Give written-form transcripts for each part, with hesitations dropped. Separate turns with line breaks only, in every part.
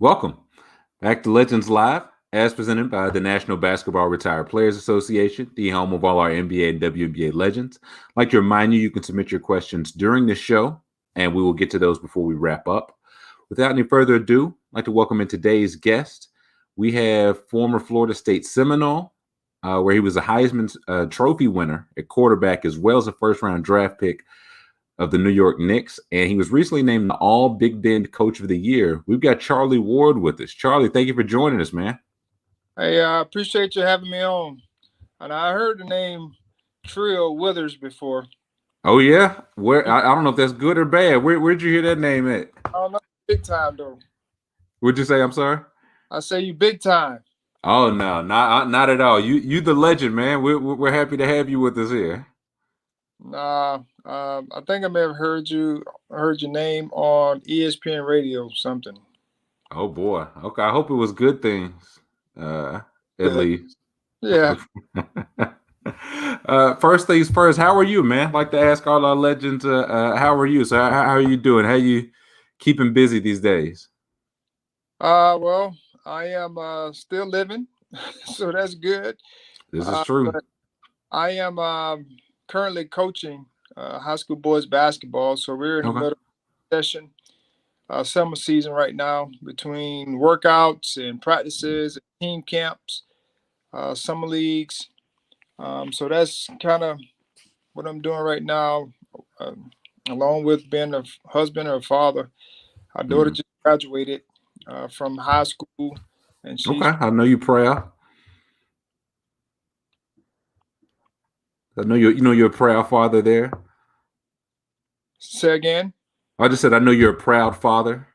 Welcome back to Legends Live, as presented by the National Basketball Retired Players Association, the home of all our NBA and WNBA legends. I'd like to remind you, you can submit your questions during the show, and we will get to those before we wrap up. Without any further ado, I'd like to welcome in today's guest. We have former Florida State Seminole, where he was a Heisman Trophy winner at quarterback, as well as a first-round draft pick of the New York Knicks, and he was recently named the All Big Bend Coach of the Year. We've got Charlie Ward with us. Charlie, thank you for joining us, man.
Hey, I appreciate you having me on. And I heard the name Trill Withers before.
Oh yeah, where I don't know if that's good or bad. Where'd you hear that name at?
I don't know, big time though.
What'd you say? I'm sorry.
I say you big time.
Oh no, not at all. You the legend, man. We're happy to have you with us here.
Nah, I think I may have heard your name on ESPN radio something.
Oh boy. Okay, I hope it was good things. At least.
Yeah.
First things first, how are you, man? I'd like to ask all our legends, how are you? So how are you doing? How are you keeping busy these days?
Well, I am still living, so that's good.
This is true.
But I am currently coaching high school boys basketball, so we're in the middle of the session, summer season right now, between workouts and practices, and team camps, summer leagues. So that's kind of what I'm doing right now, along with being a husband or a father. Our daughter just graduated from high school, and she's
okay. I know you're proud. I know you're a proud father there.
Say again.
I just said I know you're a proud father.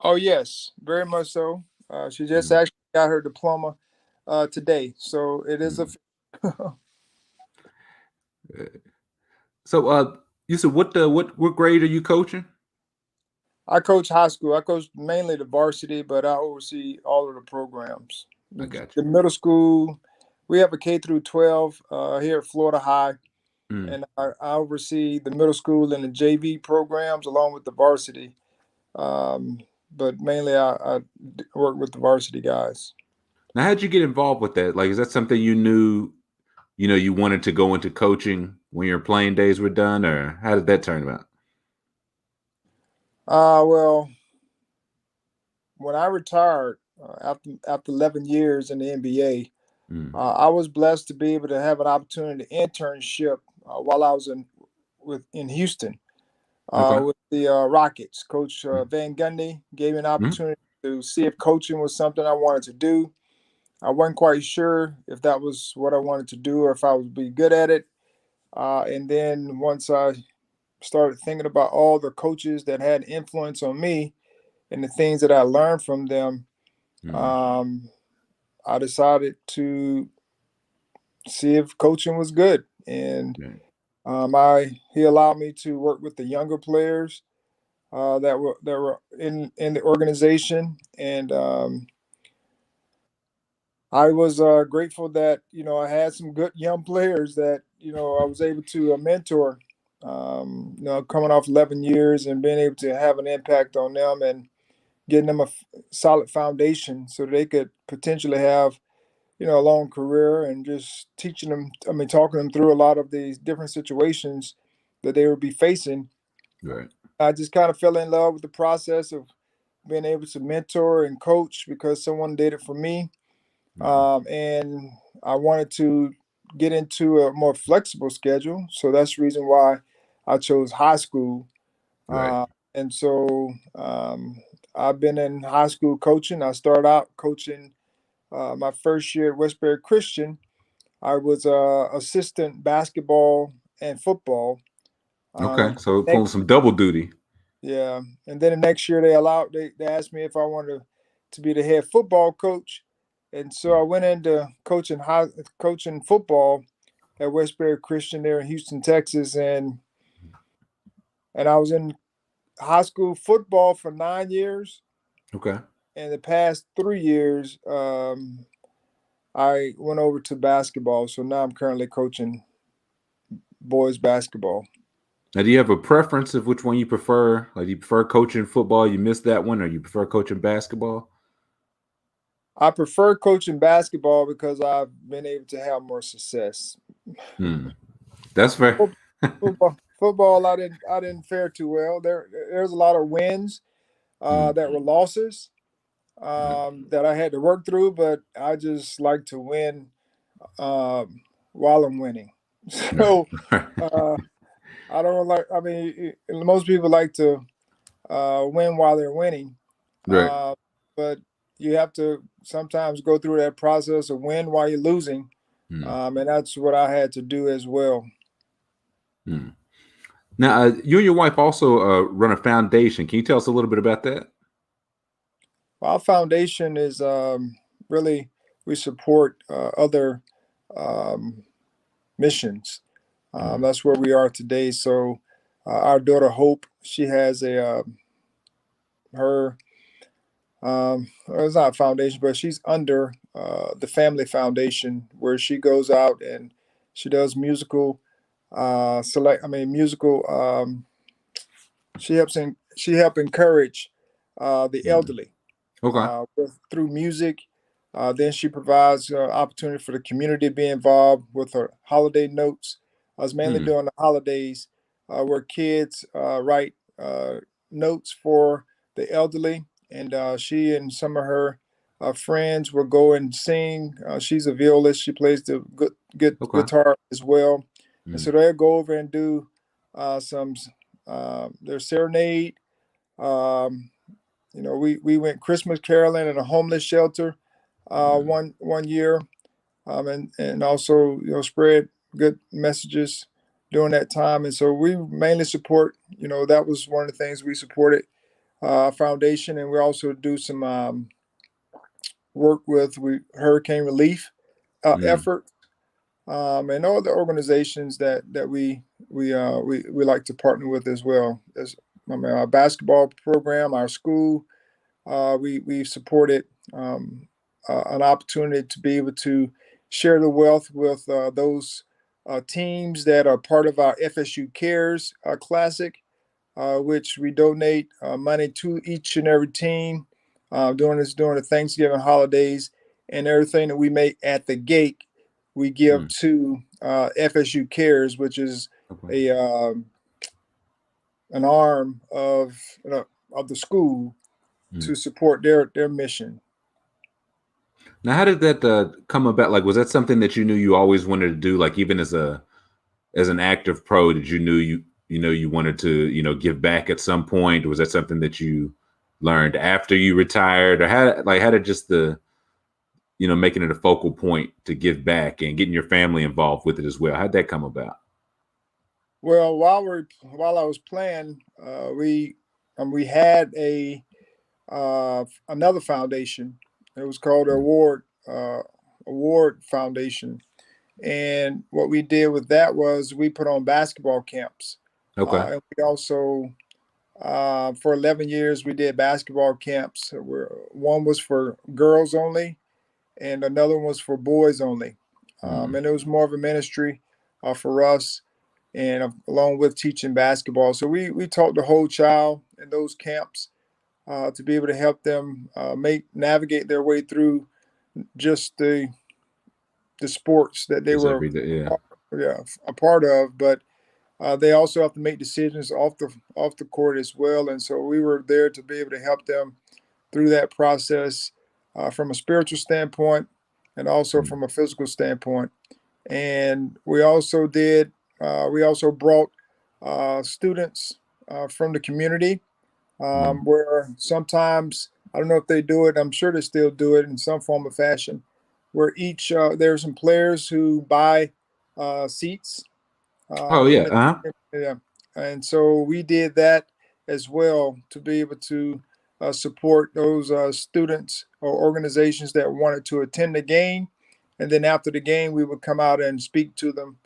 Oh yes, very much so. She just actually got her diploma today, so it is a.
So, you said what grade are you coaching?
I coach high school. I coach mainly the varsity, but I oversee all of the programs.
I got
The
you.
middle school, we have a K through 12 here at Florida High, and I oversee the middle school and the JV programs along with the varsity. But mainly, I work with the varsity guys.
Now, how'd you get involved with that? Like, is that something you knew, you wanted to go into coaching when your playing days were done, or how did that turn out?
Well, when I retired after 11 years in the NBA, I was blessed to be able to have an opportunity to internship while I was in Houston with the Rockets. Coach Van Gundy gave me an opportunity to see if coaching was something I wanted to do. I wasn't quite sure if that was what I wanted to do or if I would be good at it. And then once I started thinking about all the coaches that had influence on me and the things that I learned from them, I decided to see if coaching was good. And he allowed me to work with the younger players that were in the organization, and I was grateful that I had some good young players that I was able to mentor. Coming off 11 years and being able to have an impact on them and getting them a solid foundation so they could potentially have a long career, and just teaching them, talking them through a lot of these different situations that they would be facing.
Right.
I just kind of fell in love with the process of being able to mentor and coach because someone did it for me. And I wanted to get into a more flexible schedule. So that's the reason why I chose high school.
Right.
And so I've been in high school coaching. I started out coaching my first year at Westbury Christian. I was assistant basketball and football.
Okay. So pulling some double duty.
Yeah. And then the next year they asked me if I wanted to be the head football coach. And so I went into coaching football at Westbury Christian there in Houston, Texas, and I was in high school football for 9 years.
Okay.
And the past 3 years, I went over to basketball. So now I'm currently coaching boys basketball.
Now, do you have a preference of which one you prefer? Like, do you prefer coaching football? You missed that one, or you prefer coaching basketball?
I prefer coaching basketball because I've been able to have more success.
That's fair.
Football, I didn't fare too well. There's a lot of wins that were losses that I had to work through, but I just like to win while I'm winning. So uh, I don't like. I mean, most people like to win while they're winning,
Right.
but you have to sometimes go through that process of win while you're losing, and that's what I had to do as well.
Now, you and your wife also run a foundation. Can you tell us a little bit about that?
Our foundation is really we support other um, missions. That's where we are today. So our daughter Hope, she has a her well, it's not a foundation, but she's under the family foundation where she goes out and she does musical musical. She help encourage the elderly
Okay.
through music. Then she provides opportunity for the community to be involved with her holiday notes. I was mainly during the holidays where kids write notes for the elderly, and she and some of her friends will go and sing. She's a violist; she plays the good
Okay.
guitar as well, and so they'll go over and do some their serenade. Um, we went Christmas caroling at a homeless shelter one year, and also spread good messages during that time. And so we mainly support. That was one of the things we supported foundation, and we also do some work with hurricane relief effort and all the organizations that we like to partner with as well. As our basketball program, our school. We've supported an opportunity to be able to share the wealth with those teams that are part of our FSU Cares Classic, which we donate money to each and every team during the Thanksgiving holidays, and everything that we make at the gate we give to FSU Cares, which is
Okay.
a an arm of the school to support their mission.
Now, how did that come about? Like, was that something that you knew you always wanted to do? Like, even as an active pro, did you knew you wanted to give back at some point? Or was that something that you learned after you retired, or how did just the making it a focal point to give back and getting your family involved with it as well? How'd that come about?
Well, while I was playing, we had a another foundation. It was called the Award Foundation, and what we did with that was we put on basketball camps,
Okay.
and we also for 11 years we did basketball camps. Where one was for girls only, and another one was for boys only, and it was more of a ministry for us and along with teaching basketball. So we taught the whole child in those camps to be able to help them navigate their way through just the sports that they
Just
were
every day, yeah.
a part of, but they also have to make decisions off the court as well. And so we were there to be able to help them through that process from a spiritual standpoint and also from a physical standpoint. And we also brought students from the community where sometimes, I don't know if they do it, I'm sure they still do it in some form of fashion, where there are some players who buy seats
Oh
in
yeah.
the yeah. And so we did that as well to be able to support those students or organizations that wanted to attend the game, and then after the game we would come out and speak to them.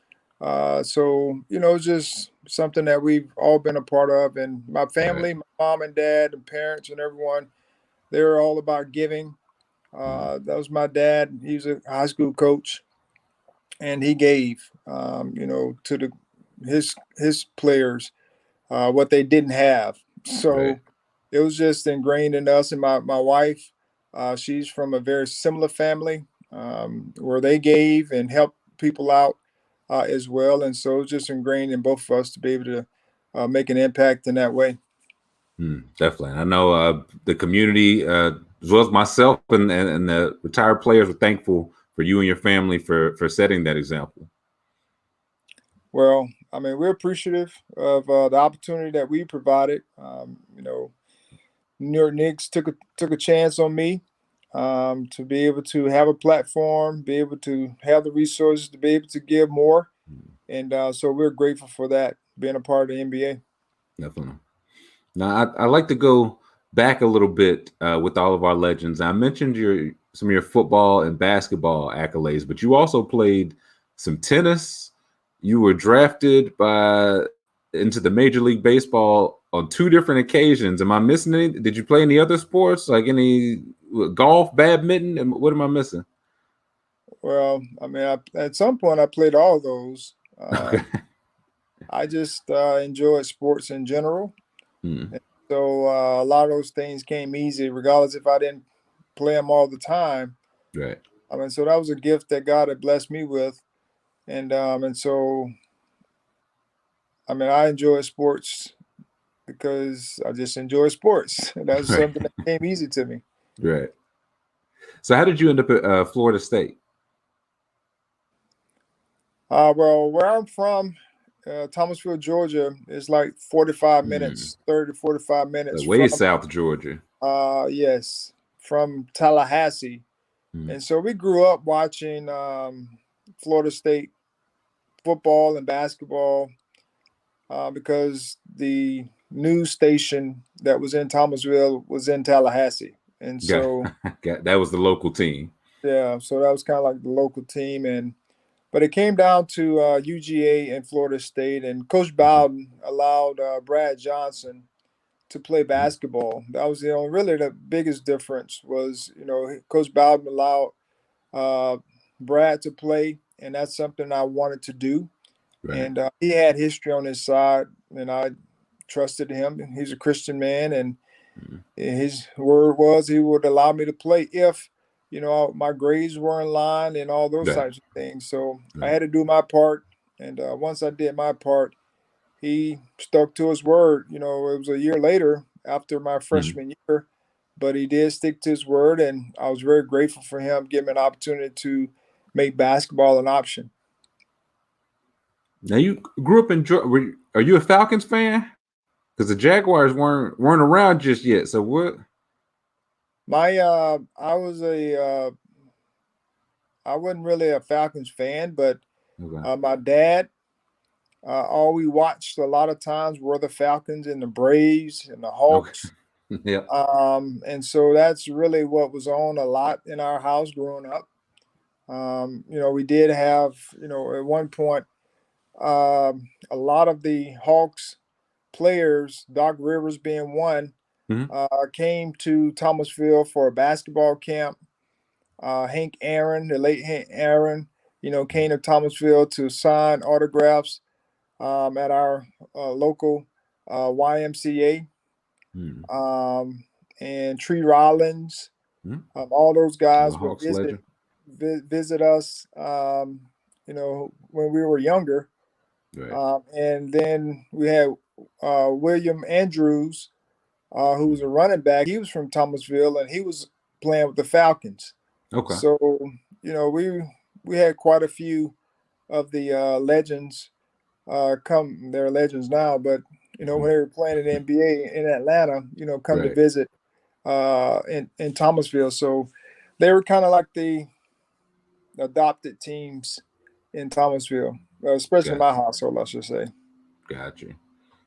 So it's just something that we've all been a part of, and my
Right.
family, my mom and dad and parents and everyone, they're all about giving. That was my dad. He was a high school coach, and he gave, to his players what they didn't have.
Right.
So it was just ingrained in us. And my wife, She's from a very similar family where they gave and helped people out as well. And so it's just ingrained in both of us to be able to make an impact in that way.
Definitely. I know the community, as well as myself and the retired players, are thankful for you and your family for setting that example.
Well, I mean, we're appreciative of the opportunity that we provided. New York Knicks took a chance on me to be able to have a platform, be able to have the resources to be able to give more, and so we're grateful for that, being a part of the NBA.
Definitely. Now, I like to go back a little bit with all of our legends. I mentioned some of your football and basketball accolades, but you also played some tennis. You were drafted into the Major League Baseball on 2 different occasions. Am I missing any? Did you play any other sports, like any golf, badminton? And what am I missing?
Well, I mean, at some point I played all of those.
Okay.
I just enjoyed sports in general.
Hmm.
And so a lot of those things came easy, regardless if I didn't play them all the time.
Right.
I mean, so that was a gift that God had blessed me with, and so I mean, I enjoy sports because I just enjoy sports. That was
Right.
something that came easy to me.
Right. So, how did you end up at Florida State?
Well, where I'm from, Thomasville, Georgia, is like 45
Hmm.
minutes, 30 to 45 minutes
Like way
from,
South Georgia.
yes, from Tallahassee.
Hmm.
And so we grew up watching Florida State football and basketball because the news station that was in Thomasville was in Tallahassee. And
Got,
so,
that was the local team.
yeah, so that was kind of like the local team. But it came down to UGA and Florida State, and Coach Bowden allowed Brad Johnson to play basketball. That was really the biggest difference was, Coach Bowden allowed uh, Brad to play, and that's something I wanted to do.
Right.
And he had history on his side, and I trusted him. He's a Christian man, and
Mhm.
his word was he would allow me to play if, my grades were in line and all those
Right.
types of things. So I
Right.
had to do my part, and once I did my part, he stuck to his word. It was a year later after my
Mhm.
freshman year, but he did stick to his word, and I was very grateful for him giving me an opportunity to make basketball an option.
Now you grew up in Georgia. Are you a Falcons fan? Because the Jaguars weren't around just yet. So what?
I wasn't really a Falcons fan, but
Okay.
my dad, all we watched a lot of times were the Falcons and the Braves and the
Okay.
Hawks.
Yeah.
And so that's really what was on a lot in our house growing up. We did have, at one point, a lot of the Hawks players, Doc Rivers being one,
Hmm.
came to Thomasville for a basketball camp. Hank Aaron, the late Hank Aaron, came to Thomasville to sign autographs at our local YMCA.
Hmm.
Um, and Tree Rollins,
Hmm.
all those
Oh,
guys would
Hawks legend.
visit us, when we were younger.
Right.
And then we had William Andrews, who was
Hmm.
a running back. He was from Thomasville, and he was playing with the Falcons.
Okay.
So we had quite a few of the legends come. They're legends now, but
Hmm.
when they were playing in the NBA in Atlanta, come to
Right.
visit in Thomasville. So they were kind of like the adopted teams in Thomasville, especially my
Gotcha.
household, I should say.
Gotcha.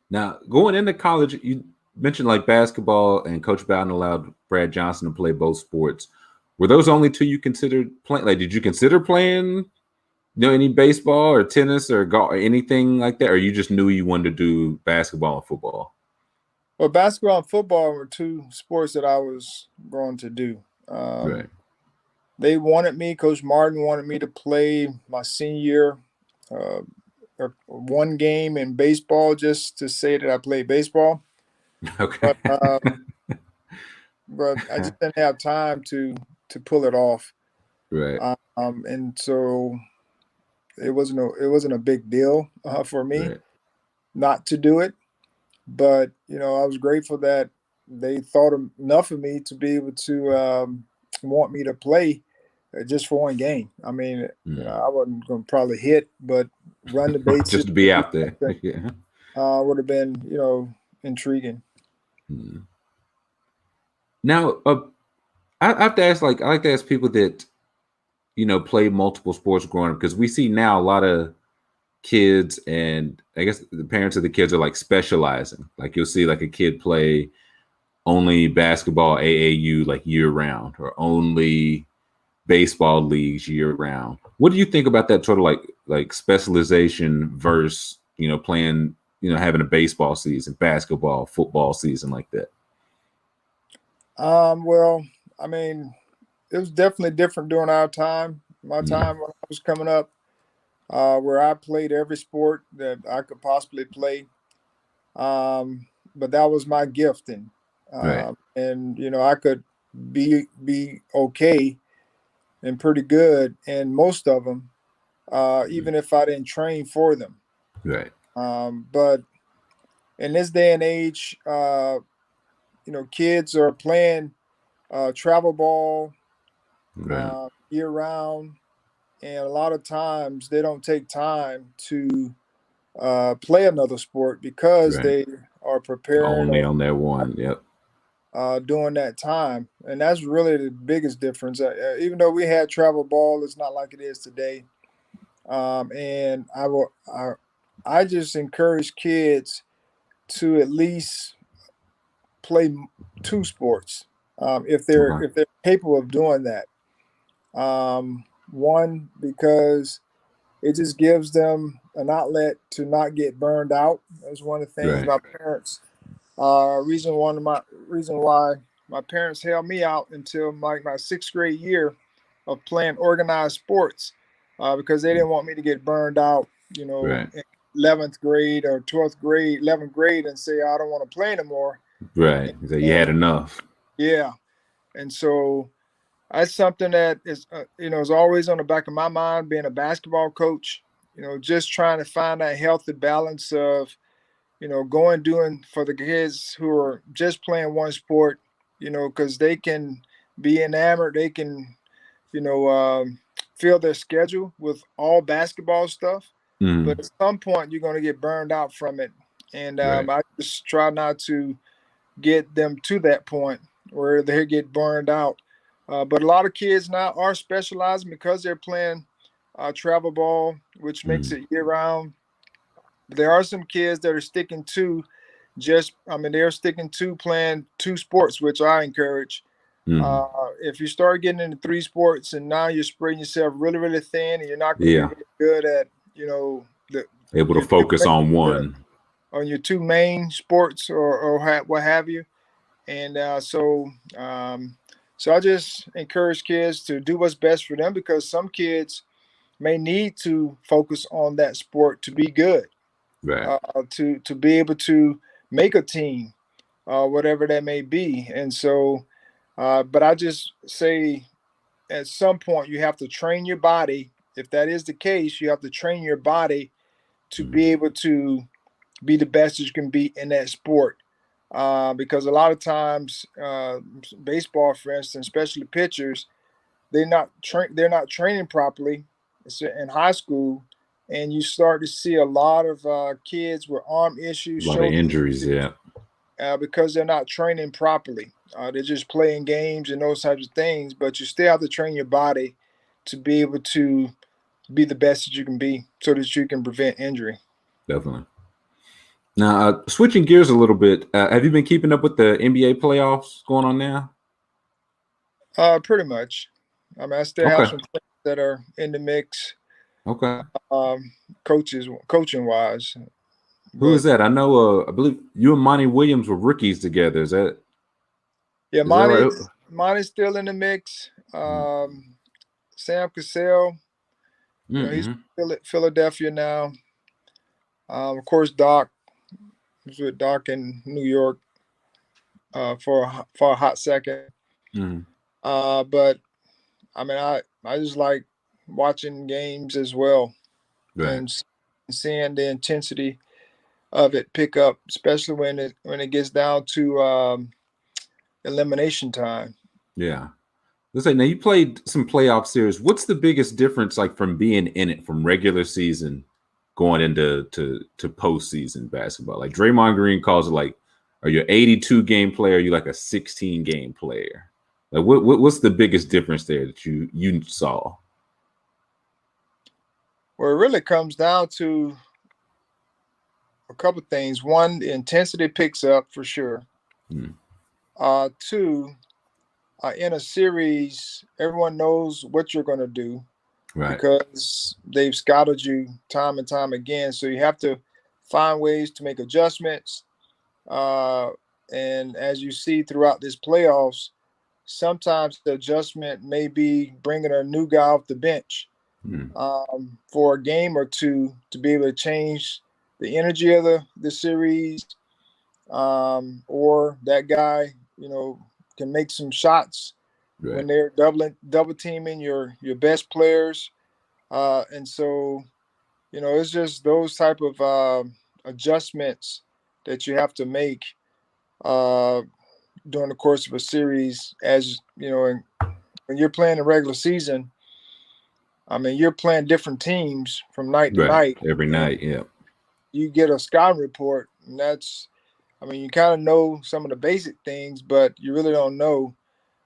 Now going into college, you mentioned like basketball, and Coach Bowden allowed Brad Johnson to play both sports. Were those only 2 you considered playing? Like, did you consider playing, any baseball or tennis or golf or anything like that, or you just knew you wanted to do basketball and football?
Well, basketball and football were two sports that I was going to do.
Right.
They wanted me. Coach Martin wanted me to play my senior year, one game in baseball, just to say that I played baseball.
Okay.
But but I just didn't have time to pull it off.
Right.
And so it wasn't a big deal for me
Right.
not to do it. But I was grateful that they thought enough of me to be able to want me to play just for one game. I mean,
Mm.
I wasn't going to probably hit, but run the bases
Just to be out there. Yeah.
would have been, intriguing.
Mm. Now, I have to ask, like, I like to ask people that, play multiple sports growing up, because we see now a lot of kids, and I guess the parents of the kids are like specializing. Like, you'll see like a kid play only basketball AAU like year round, or only baseball leagues year round. What do you think about that sort of like specialization versus, playing, having a baseball season, basketball, football season like that?
Well, I mean, it was definitely different during our time. My
Mm.
time when I was coming up, where I played every sport that I could possibly play. But that was my gifting,
Right.
and I could be okay and pretty good in most of them,
Mm.
even if I didn't train for them.
Right.
But in this day and age, kids are playing travel ball
Right.
year round, and a lot of times they don't take time to play another sport because
Right.
they are preparing
Only
or
on that one. Yep.
during that time, and that's really the biggest difference. Even though we had travel ball, it's not like it is today. And I just encourage kids to at least play two sports
Okay.
if they're capable of doing that. One, because it just gives them an outlet to not get burned out. That's one of the things
Right.
my parents reason why my parents held me out until my sixth grade year of playing organized sports, because they
Mm.
didn't want me to get burned out,
Right.
in 11th grade or 12th grade, 11th grade, and say I don't want to play anymore.
Right. So you had
And
enough.
yeah, and so that's something that is always on the back of my mind. Being a basketball coach, just trying to find that healthy balance of going doing for the kids who are just playing one sport, because they can be enamored, they can, you know, um, fill their schedule with all basketball stuff. But
Mm.
at some point, you're going to get burned out from it. And
Right.
I just try not to get them to that point where they get burned out. But a lot of kids now are specializing because they're playing travel ball, which makes
Mm.
it year round. There are some kids that are sticking to they're sticking to playing two sports, which I encourage.
Mm.
If you start getting into three sports and now you're spreading yourself really, really thin, and you're not going to be
Yeah.
really good at,
Able to
your two
focus on one.
on your two main sports or what have you. And so I just encourage kids to do what's best for them, because some kids may need to focus on that sport to be good,
Right.
to be able to make a team, whatever that may be. And so, but I just say at some point you have to train your body. If that is the case, you have to train your body to
Mm.
be able to be the best that you can be in that sport. Because a lot of times, baseball, for instance, especially pitchers, they're not training properly in high school, and you start to see a lot of kids with arm issues,
A lot of
shoulder
injuries.
issues,
Yeah.
because they're not training properly. They're just playing games and those types of things, but you still have to train your body to be able to be the best that you can be, so that you can prevent injury.
Definitely. Now, switching gears a little bit, have you been keeping up with the NBA playoffs going on now?
Pretty much. I mean, I still have
Okay.
some friends that are in the mix,
Okay.
coaching wise,
Who is
but
that? I know. I believe you and Monty Williams were rookies together.
yeah,
Is that right?
Monty's still in the mix.
Mm.
Sam Cassell, he's
Mm-hmm.
Philadelphia now. Of course, Doc. He's with Doc in New York. for a hot second.
Mm.
But I mean, I just like watching games as well
Right.
and seeing the intensity of it pick up, especially when it gets down to elimination time.
Yeah. Let's say now you played some playoff series. What's the biggest difference, like from being in it from regular season going into to postseason basketball? Like Draymond Green calls it like, are you an 82 game player? Or are you like a 16 game player? Like what's the biggest difference there that you saw?
Well, it really comes down to a couple of things. One, the intensity picks up for sure.
Hmm.
Two, in a series, everyone knows what you're going to do
Right.
because they've scouted you time and time again. So you have to find ways to make adjustments. Uh, and as you see throughout this playoffs, sometimes the adjustment may be bringing a new guy off the bench
Hmm.
for a game or two to be able to change the energy of the series, or that guy, can make some shots
Right.
when they're double teaming your best players, and so it's just those type of adjustments that you have to make uh, during the course of a series. As you know, when you're playing the regular season, I mean, you're playing different teams from night to
Right.
night,
Every
and
night. Yeah.
you get a scouting report, and I mean, you kind of know some of the basic things, but you really don't know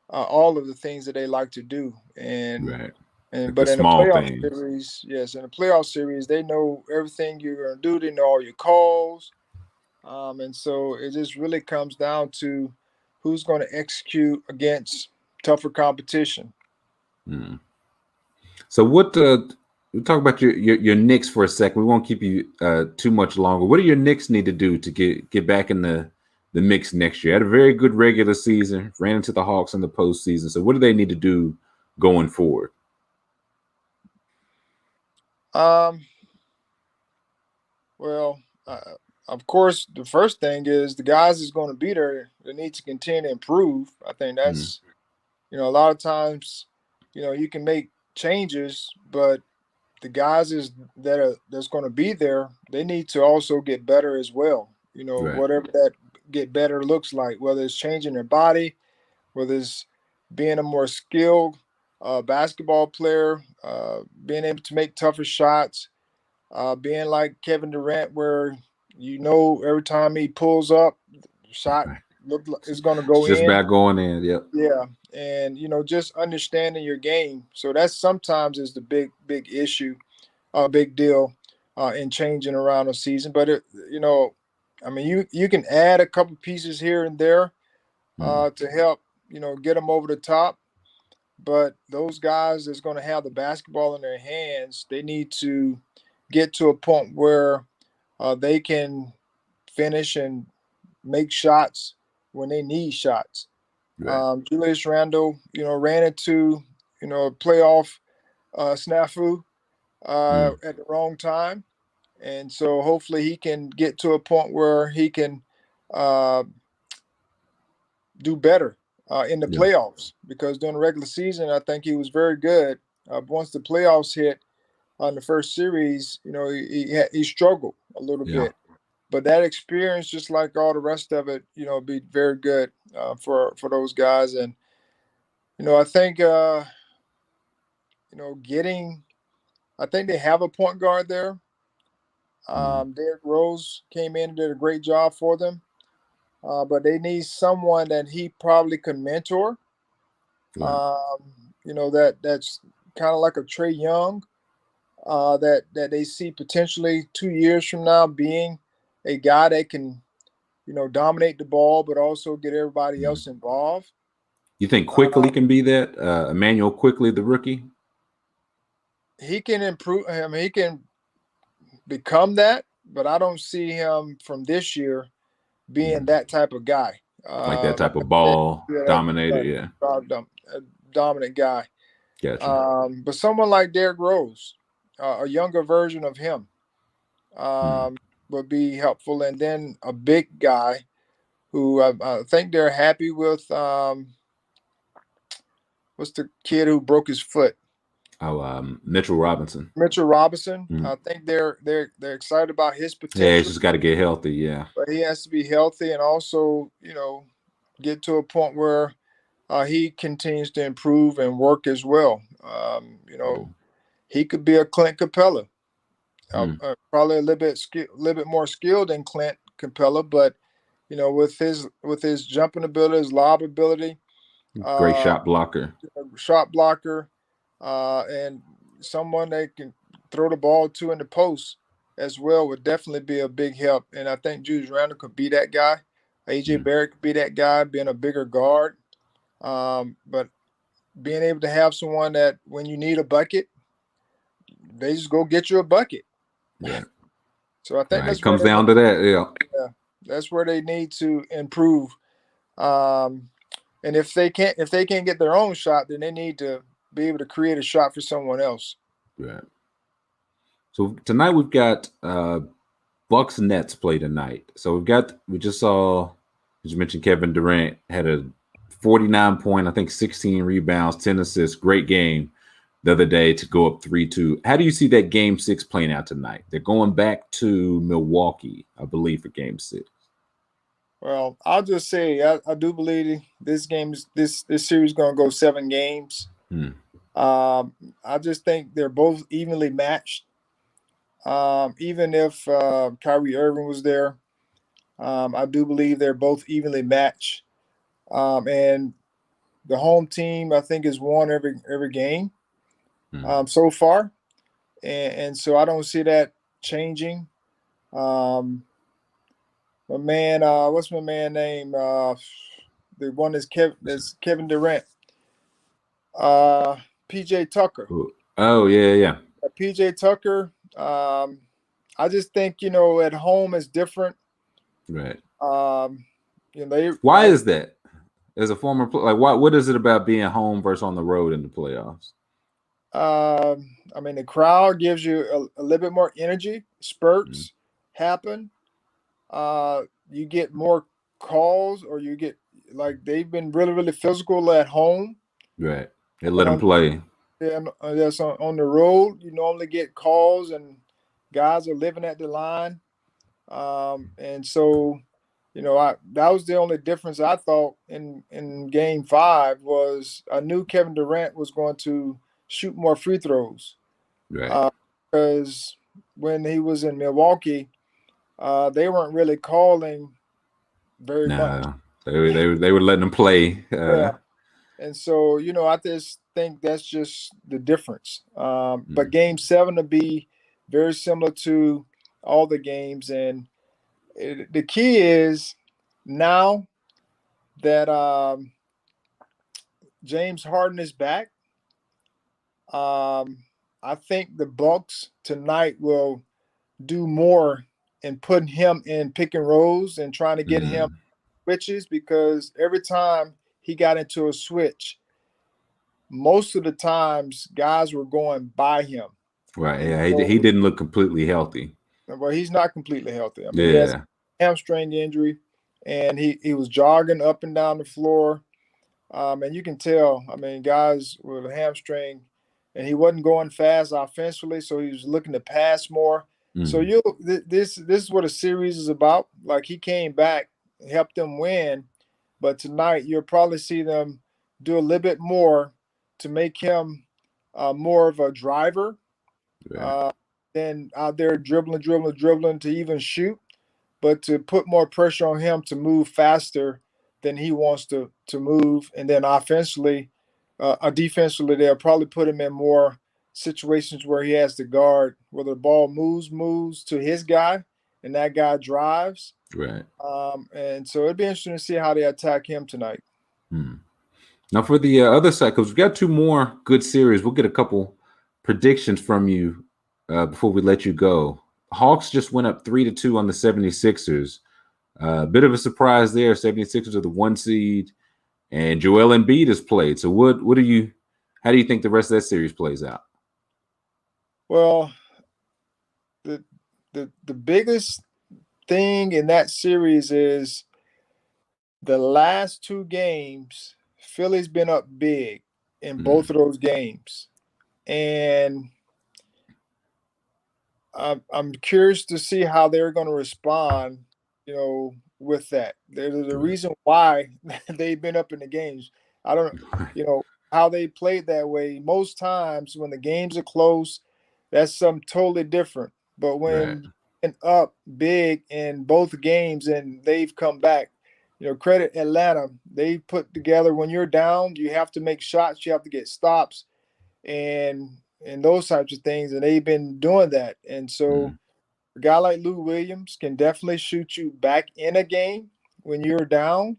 all of the things that they like to do.
Right. Like the
But in a
small
playoff
things.
series, yes, in a playoff series, they know everything you're going to do. They know all your calls, and so it just really comes down to who's going to execute against tougher competition.
Hmm. So what we'll talk about your Knicks for a second. We won't keep you too much longer. What do your Knicks need to do to get back in the mix next year? Had a very good regular season, ran into the Hawks in the postseason. So what do they need to do going forward?
Um, well, of course, the first thing is the guys is going to be there. They need to continue to improve. I think
Mm.
that's a lot of times, you can make changes, but the guys that's going to be there, they need to also get better as well.
Right,
Whatever that get better looks like, whether it's changing their body, whether it's being a more skilled basketball player, being able to make tougher shots, being like Kevin Durant, where every time he pulls up, shot
right.
look like it's going to
It's
go
just
in.
about going in. Yep.
Yeah, and just understanding your game. So that's sometimes is the big issue, a big deal, in changing around a season. But I mean, you can add a couple pieces here and there
Mm.
to help get them over the top. But those guys that's going to have the basketball in their hands, they need to get to a point where they can finish and make shots when they need shots.
Right.
Julius Randle, ran into a playoff snafu
Mm.
at the wrong time, and so hopefully he can get to a point where he can uh, do better in the
Yeah.
playoffs. Because during the regular season, I think he was very good. Once the playoffs hit on the first series, he struggled a little
Yeah.
bit. But that experience, just like all the rest of it, be very good for those guys. And I think getting, I think they have a point guard there.
Mm.
Derrick Rose came in and did a great job for them, but they need someone that he probably could mentor.
Right.
Um, that's kind of like a Trey Young, that they see potentially 2 years from now being a guy that can dominate the ball, but also get everybody
Mm.
else involved.
You think
Uh,
Quickly can be that? Emmanuel Quickly, the rookie.
he can improve. I mean, he can become that, but I don't see him from this year being
Mm.
that type of guy.
Like that
Like
type of
I said,
ball
yeah,
dominator. Yeah.
a dominant guy.
Gotcha.
But someone like Derrick Rose, a younger version of him,
Mm.
would be helpful. And then a big guy, who I think they're happy with. What's the kid who broke his foot?
Oh, Mitchell Robinson.
Mitchell Robinson.
Mm.
I think they're excited about his
Yeah, he's
potential,
just got to get healthy. Yeah,
but he has to be healthy and also, get to a point where he continues to improve and work as well. He could be a Clint Capella, probably a little bit more skilled than Clint Capella, but with his jumping ability, his lob ability,
great
uh,
shot blocker.
shot blocker, and someone that can throw the ball to in the post as well would definitely be a big help. And I think Julius Randle could be that guy. AJ Barrett could be that guy, being a bigger guard. But being able to have someone that when you need a bucket, they just go get you a bucket.
Right.
So I think
Right.
that's where
Comes down to that. Yeah.
that's where they need to improve. And if they can't get their own shot, then they need to be able to create a shot for someone else.
Right. So tonight we've got Bucks Nets play tonight. So we just saw, as you mentioned, Kevin Durant had a 49 point, I think 16 rebounds, 10 assists, great game the other day to go up 3-2. How do you see that game 6 playing out tonight? They're going back to Milwaukee, I believe, for game 6.
Well, I'll just say I do believe this series is going to go 7 games. I just think they're both evenly matched. Even if Kyrie Irving was there, I do believe they're both evenly matched. And the home team, I think, has won every game so far, and so I don't see that changing. My man, what's my man name? The one that's Kevin Durant. PJ Tucker.
Oh yeah.
PJ Tucker. I just think at home is different.
Right.
Why
is that? As a former player, what is it about being home versus on the road in the playoffs?
I mean, the crowd gives you a little bit more energy. Spurts happen. You get more calls, or you get they've been really, really physical at home.
Right. They let them play.
Yeah, that's on the road. You normally get calls, and guys are living at the line. And so, that was the only difference I thought in Game 5 was I knew Kevin Durant was going to shoot more free throws.
Right.
Because when he was in Milwaukee, they weren't really calling very much.
They were letting him play.
Yeah. And so, I just think that's just the difference. But Game 7 will be very similar to all the games. And the key is now that James Harden is back, I think the Bucks tonight will do more in putting him in pick and rolls and trying to get him switches, because every time he got into a switch, most of the times guys were going by him.
Right. Yeah. He didn't look completely healthy.
Well, he's not completely healthy. I mean, he has a hamstring injury, and he was jogging up and down the floor. And you can tell, I mean, guys with a hamstring, and he wasn't going fast offensively, so he was looking to pass more. So this is what a series is about. Like, he came back, helped them win, but tonight you'll probably see them do a little bit more to make him more of a driver than out there dribbling to even shoot, but to put more pressure on him to move faster than he wants to move. And then offensively, defensively, they'll probably put him in more situations where he has to guard, where the ball moves to his guy, and that guy drives.
Right.
And so it'd be interesting to see how they attack him tonight.
Now for the other side, because we've got 2 more good series, we'll get a couple predictions from you before we let you go. Hawks just went up 3-2 on the 76ers. A bit of a surprise there. 76ers are the 1 seed, and Joel Embiid has played. So how do you think the rest of that series plays out?
Well, the biggest thing in that series is the last two games, Philly's been up big in both of those games, and I'm curious to see how they're going to respond. With that, there's a reason why they've been up in the games. I don't, how they played that way. Most times when the games are close, that's something totally different. But when you've been up big in both games and they've come back, credit Atlanta. They put together when you're down, you have to make shots, you have to get stops, and those types of things, and they've been doing that. And so a guy like Lou Williams can definitely shoot you back in a game when you're down.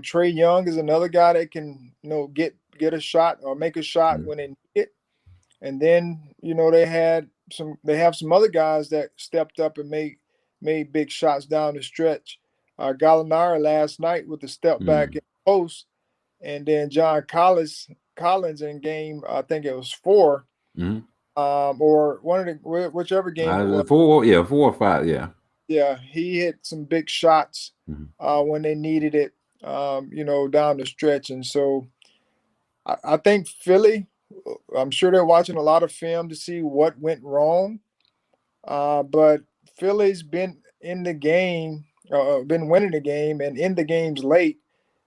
Trey Young is another guy that can, get a shot or make a shot when they need it. And then, they have some other guys that stepped up and made big shots down the stretch. Gallinari last night with the step back in the post, and then John Collins in game, I think it was 4. Or one of the whichever game it was.
4 or 5,
yeah, he hit some big shots when they needed it, down the stretch. And so I think Philly, I'm sure they're watching a lot of film to see what went wrong, but Philly's been in the game, been winning the game and in the games late,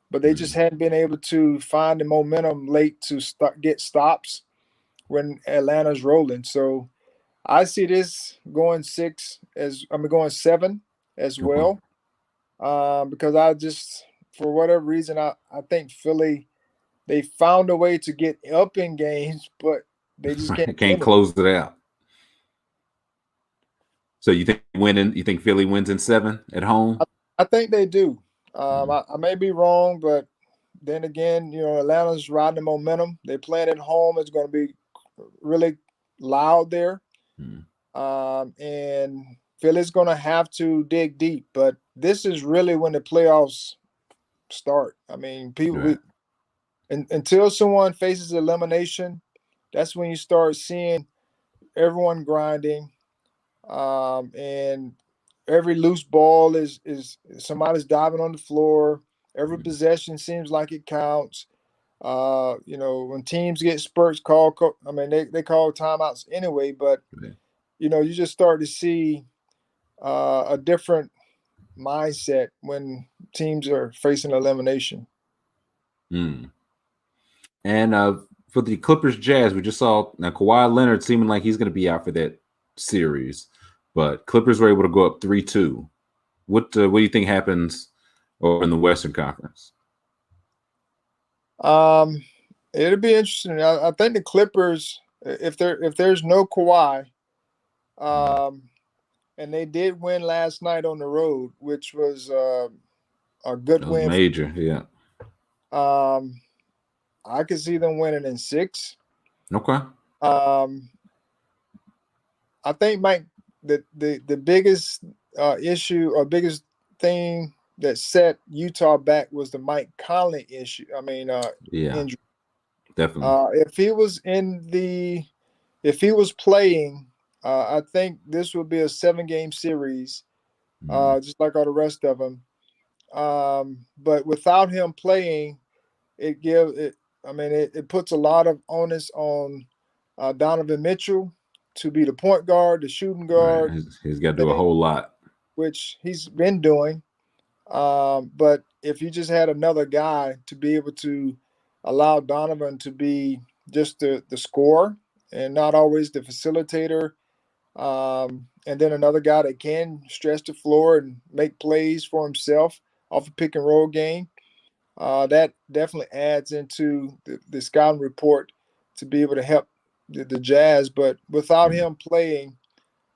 but they just hadn't been able to find the momentum late to get stops when Atlanta's rolling. So I see this going going 7 as well, because for whatever reason, I think Philly, they found a way to get up in games, but they just can't
close it out. So you think Philly wins in 7 at home?
I think they do. I may be wrong, but then again, Atlanta's riding the momentum. They're playing at home. It's going to be really loud there. And Philly's going to have to dig deep. But this is really when the playoffs start. I mean, until someone faces elimination, that's when you start seeing everyone grinding. And every loose ball is somebody's diving on the floor. Every possession seems like it counts. When teams get spurts, they call timeouts anyway, but you just start to see a different mindset when teams are facing elimination.
And for the Clippers Jazz, we just saw now Kawhi Leonard seeming like he's going to be out for that series, but Clippers were able to go up 3-2. What do you think happens over in the Western Conference?
It'll be interesting. I think the Clippers, if there's no Kawhi, and they did win last night on the road, which was a good win.
Major, yeah.
I could see them winning in 6.
Okay.
I think, Mike, the biggest issue or biggest thing that set Utah back was the Mike Conley issue. Injury.
Definitely.
If he was playing, I think this would be a 7-game series, just like all the rest of them. But without him playing, it puts a lot of onus on Donovan Mitchell to be the point guard, the shooting guard.
Right. He's got to do a whole lot,
which he's been doing. But if you just had another guy to be able to allow Donovan to be just the scorer and not always the facilitator, and then another guy that can stretch the floor and make plays for himself off a pick and roll game, that definitely adds into the scouting report to be able to help the Jazz. But without him playing,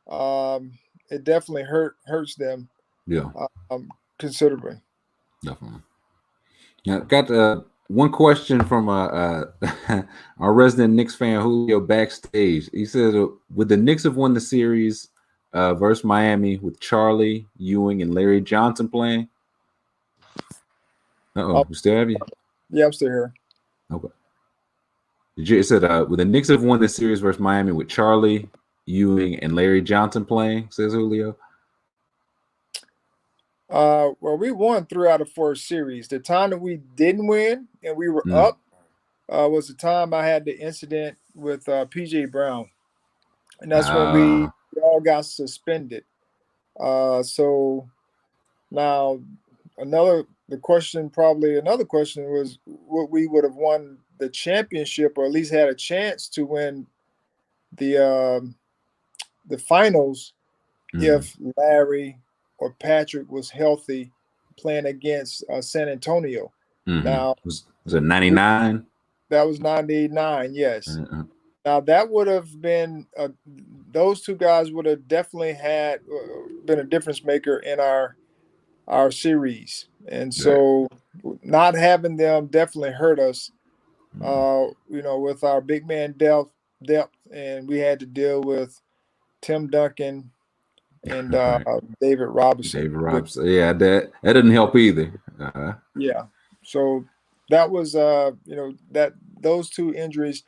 it definitely hurts them.
Yeah.
Considerably.
Definitely. Now, got one question from our resident Knicks fan, Julio, backstage. He says, would the Knicks have won the series versus Miami with Charlie, Ewing, and Larry Johnson playing? We still have you?
Yeah, I'm still here.
Okay. It said, would the Knicks have won the series versus Miami with Charlie, Ewing, and Larry Johnson playing, says Julio?
Well, we won 3 out of 4 series. The time that we didn't win and we were up was the time I had the incident with PJ Brown, and that's when we all got suspended. So now another question was what we would have won the championship, or at least had a chance to win the finals if Larry or Patrick was healthy playing against San Antonio. Now,
was it 99?
That was 99, yes. Now, that would have been those two guys would have definitely had been a difference maker in our series. And so not having them definitely hurt us, with our big man depth, and we had to deal with Tim Duncan and David Robinson.
Yeah, that didn't help either.
Yeah. So that was that those two injuries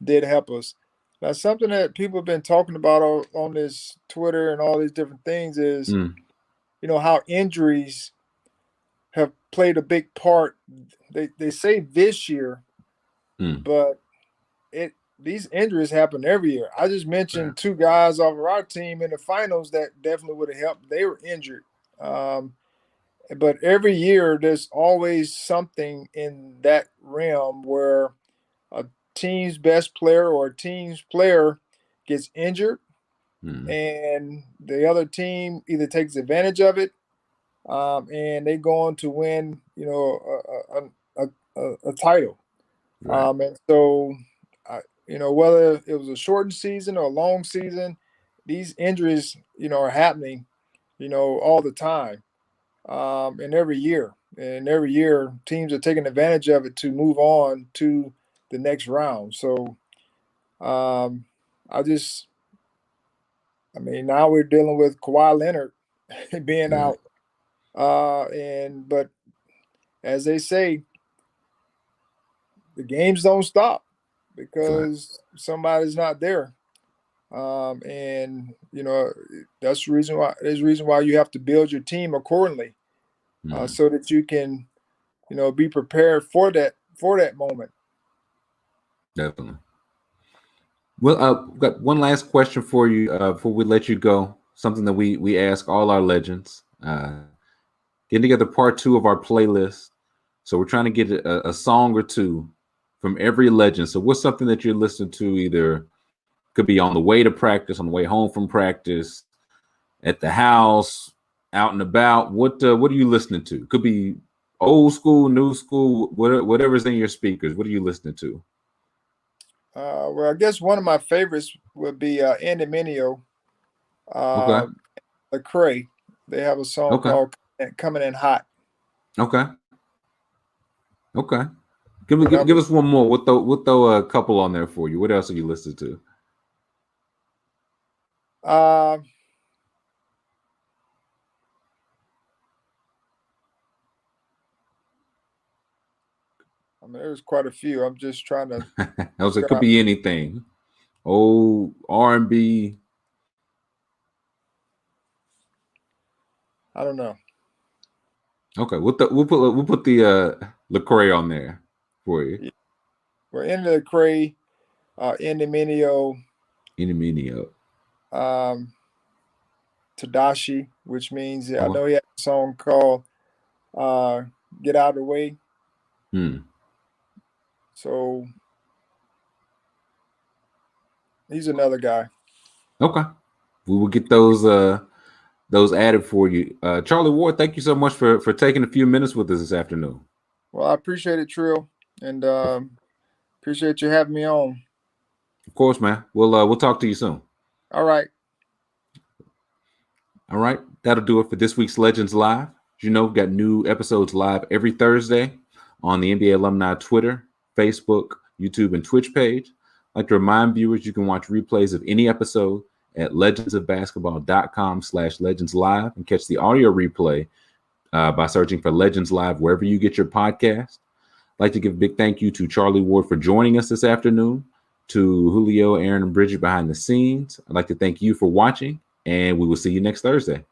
did help us. Now, something that people have been talking about on this Twitter and all these different things is, how injuries have played a big part. They say this year, but these injuries happen every year. I just mentioned 2 guys off of our team in the finals that definitely would have helped. They were injured. But every year there's always something in that realm where a team's best player or a team's player gets injured, and the other team either takes advantage of it, and they go on to win, a title. And so, whether it was a shortened season or a long season, these injuries, are happening, all the time, and every year. And every year, teams are taking advantage of it to move on to the next round. So, now we're dealing with Kawhi Leonard being out, but as they say, the games don't stop because somebody's not there. And that's the reason why. There's a reason why you have to build your team accordingly, so that you can, be prepared for that moment.
Definitely. Well, we've got one last question for you before we let you go. Something that we ask all our legends. Getting together part 2 of our playlist. So we're trying to get a song or 2 from every legend. So what's something that you're listening to? Either could be on the way to practice, on the way home from practice, at the house, out and about. What are you listening to? Could be old school, new school, whatever's in your speakers. What are you listening to?
Well, I guess one of my favorites would be Andy Mineo, Lecrae. They have a song called "Coming in Hot."
Okay. Give us one more. We'll throw a couple on there for you. What else are you listening to?
There's quite a few. I'm just trying to.
It could be anything. Old R&B.
I don't know.
Okay, we'll put the Lecrae on there for you.
We're in the Lecrae, Andy Mineo. Tadashi, which means I know he had a song called "Get Out of the Way." So he's another guy.
Okay, we will get those added for you. Charlie Ward, thank you so much for taking a few minutes with us this afternoon.
Well, I appreciate it, Trill, and appreciate you having me on.
Of course, man. We'll talk to you soon.
All right.
All right, that'll do it for this week's Legends Live. As you know, we've got new episodes live every Thursday on the NBA Alumni Twitter, Facebook, YouTube, and Twitch page. I'd like to remind viewers you can watch replays of any episode at legendsofbasketball.com/legendslive and catch the audio replay by searching for Legends Live wherever you get your podcast. I'd like to give a big thank you to Charlie Ward for joining us this afternoon, to Julio, Aaron, and Bridget behind the scenes. I'd like to thank you for watching, and we will see you next Thursday.